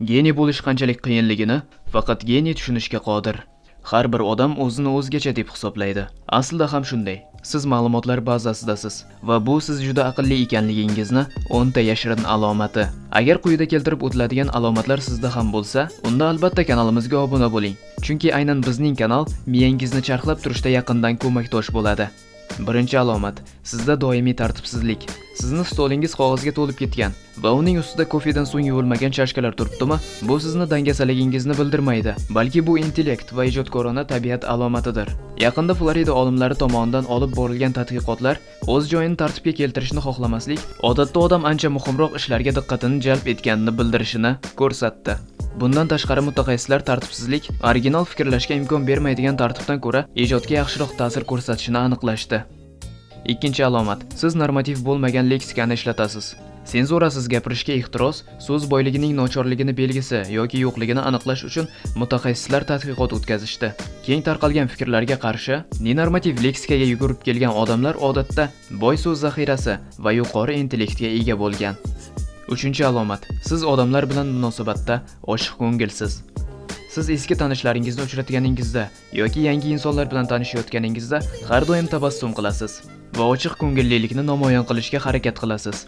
Geniy bo'lish qanchalik qiyinligini faqat geniy tushunishga qodir. Har bir odam o'zini o'zgacha deb hisoblaydi. Aslida ham shunday. Siz ma'lumotlar bazasidasiz va bu siz juda aqlli ekanligingizni 10 ta yashirin alomati. Agar quyida keltirib o'tiladigan alomatlar sizda ham bo'lsa, unda albatta kanalimizga obuna bo'ling. Chunki aynan bizning kanal miyangizni charxlab turishda yaqindan ko'makdosh bo'ladi. Birinchi alomat: sizda doimiy tartibsizlik. Sizni stolingiz qog'ozga to'lib ketgan va uning ustida kofedan so'ng yuvilmagan chashkalar turibdimi? Bu sizni dangasaligingizni bildirmaydi, balki bu intellekt va ijodkorona tabiat alomatidir. Yaqinda Florida olimlari tomonidan olib borilgan tadqiqotlar o'z joyini tartibga keltirishni xohlamaslik odatda odam ancha muhimroq ishlarga diqqatini jalb etganini bildirishini ko'rsatdi. Bundan tashqari mutaxassislar tartibsizlik original fikrlashga imkon bermaydigan tartibdan ko'ra ijodga yaxshiroq ta'sir ko'rsatishini aniqlashdi. Ikkinchi alomat: siz normativ bo'lmagan leksikani ishlatasiz. Senzurasiz gapirishga ehtiros so'z boyligining nochorligini belgisi yoki yo'qligini aniqlash uchun mutaxassislar tadqiqot o'tkazishdi. Keng tarqalgan fikrlarga qarshi nenormativ leksikaga yugurib kelgan odamlar odatda boy so'z zaxirasi va yuqori intellektga ega bo'lgan. Uchinchi alomat: siz odamlar bilan munosabatda oshiq ko'ngilsiz. Siz eski tanishlaringizni uchratganingizda yoki yangi insonlar bilan tanishayotganingizda har doim tabassum qilasiz va ochiq ko'ngillilikni namoyon qilishga harakat qilasiz.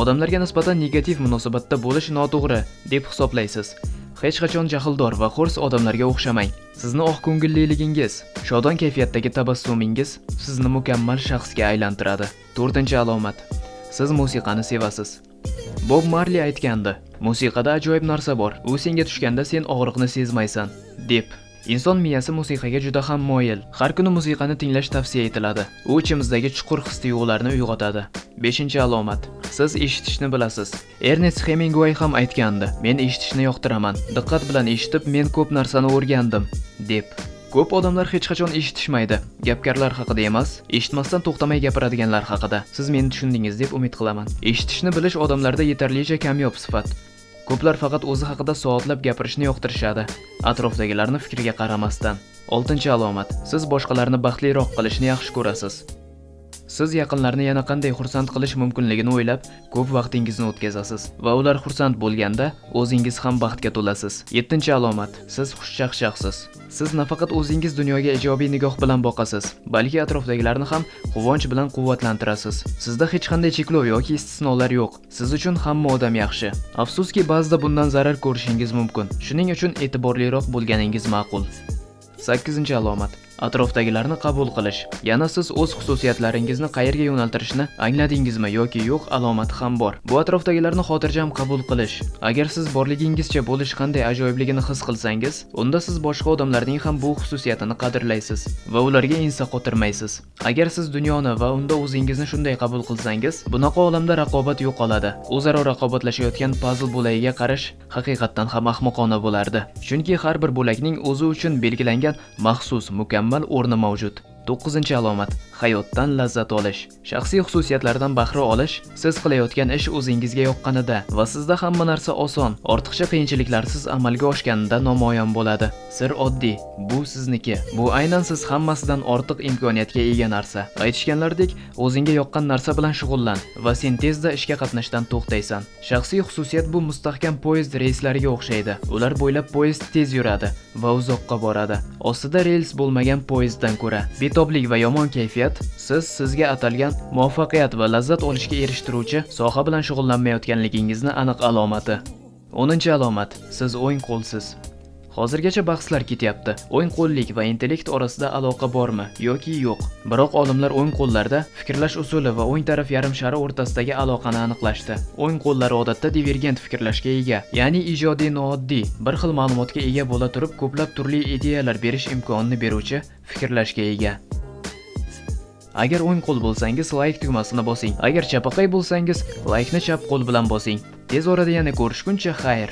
Odamlarga nisbatan negativ munosabatda bo'lish noto'g'ri deb hisoblaysiz. Hech qachon jahldor va xo'rs odamlarga o'xshamang. Sizni oq ko'ngilliligingiz, shodon kayfiyatdagi tabassumingiz sizni mukammal shaxsga aylantiradi. To'rtinchi alomat: siz musiqani sevasiz. Bob Marley aytgandi: musiqada ajoyib narsa bor, u senga tushganda sen og'riqni sezmaysan, deb. Inson miyasi musiqaga juda ham moyil. Har kuni musiqani tinglash tavsiya etiladi. U ichimizdagi chuqur his-tuyg'ularni uyg'otadi. Beshinchi alomat: siz eshitishni bilasiz. Ernest Hemingway ham aytgandi: men eshitishni yoqtiraman. Diqqat bilan eshitib men ko'p narsani o'rgandim, deb. Ko'p odamlar hech qachon eshitishmaydi. Gapkarlar haqida emas, eshitmasdan to'xtamay gapiradiganlar haqida. Siz meni tushundingiz deb umid qilaman. Eshitishni bilish odamlarda yetarlicha kamyob sifat. Ko'plar faqat o'zi haqida soatlab gapirishni yoqtirishadi, atrofdagilarning fikriga qaramasdan. 6-alomat: siz boshqalarni baxtliroq qilishni yaxshi ko'rasiz. Siz yaqinlarni yana qanday xursand qilish mumkinligini o'ylab, ko'p vaqtingizni o'tkazasiz va ular xursand bo'lganda o'zingiz ham baxtga to'lasiz. 7-alomat: siz xushchaqchaqsiz. Siz nafaqat o'zingiz dunyoga ijobiy nigoh bilan boqasiz, balki atrofdagilarni ham quvonch bilan quvvatlantirasiz. Sizda hech qanday cheklov yoki istisnolar yo'q. Siz uchun hamma odam yaxshi. Afsuski, ba'zida bundan zarar ko'rishingiz mumkin. Shuning uchun e'tiborliroq bo'lganingiz ma'qul. 8-alomat: atrofdagilarni qabul qilish. Yana siz o'z xususiyatlaringizni qayerga yo'naltirishni angladingizmi yoki yo'q alomati ham bor. Bu atrofdagilarni xotirjam qabul qilish. Agar siz borligingizcha bo'lish qanday ajoyibligini his qilsangiz, unda siz boshqa odamlarning ham bu xususiyatini qadrlaysiz va ularga ensa qotirmaysiz. Agar siz dunyoni va unda o'zingizni shunday qabul qilsangiz, bunaqa olamda raqobat yo'qoladi. O'zaro raqobatlashayotgan puzzle bo'lagiga qarash haqiqatdan ham ahmoqona bo'lardi. Chunki har bir bo'lakning o'zi uchun belgilangan maxsus mukammal o'rni mavjud. 9-alomat: hayotdan lazzat olish. Shaxsiy xususiyatlardan bahra olish siz qilayotgan ish o'zingizga yoqqanida va sizda hamma narsa oson, ortiqcha qiyinchiliklarsiz amalga oshganida namoyon bo'ladi. Sir oddiy, bu sizniki. Bu aynan siz hammasidan ortiq imkoniyatga ega narsa. Aytishganlaridek, o'zingga yoqqan narsa bilan shug'ullan va sen tezda ishga qatnashdan to'xtaysan. Shaxsiy xususiyat bu mustahkam poyezd reyslariga o'xshaydi. Ular bo'ylab poyezd tez yuradi va uzoqqa boradi. Ostida rels bo'lmagan poyezddan ko'ra betoblik va yomon kayfiyat sizga atalgan muvaffaqiyat va lazzat olishga erishtiruvchi soha bilan shug'ullanmayotganligingizni aniq alomati. 10-alomat: siz o'ng qo'lsiz. Hozirgacha bahslar ketyapti. O'ng qo'llik va intellekt orasida aloqa bormi yoki yo'q? Biroq olimlar o'ng qo'llarda fikrlash usuli va o'ng taraf yarim shari o'rtasidagi aloqani aniqlashdi. O'ng qo'llar odatda divergent fikrlashga ega, ya'ni ijodiy nooddiy, bir xil ma'lumotga ega bo'la turib ko'plab turli ideyalar berish imkonini beruvchi fikrlashga ega. Agar o'ng qo'l bo'lsangiz, like tugmasini bosing. Agar chapaqay bo'lsangiz, like ni chap qo'l bilan bosing. Tez orada yana ko'rishguncha xayr.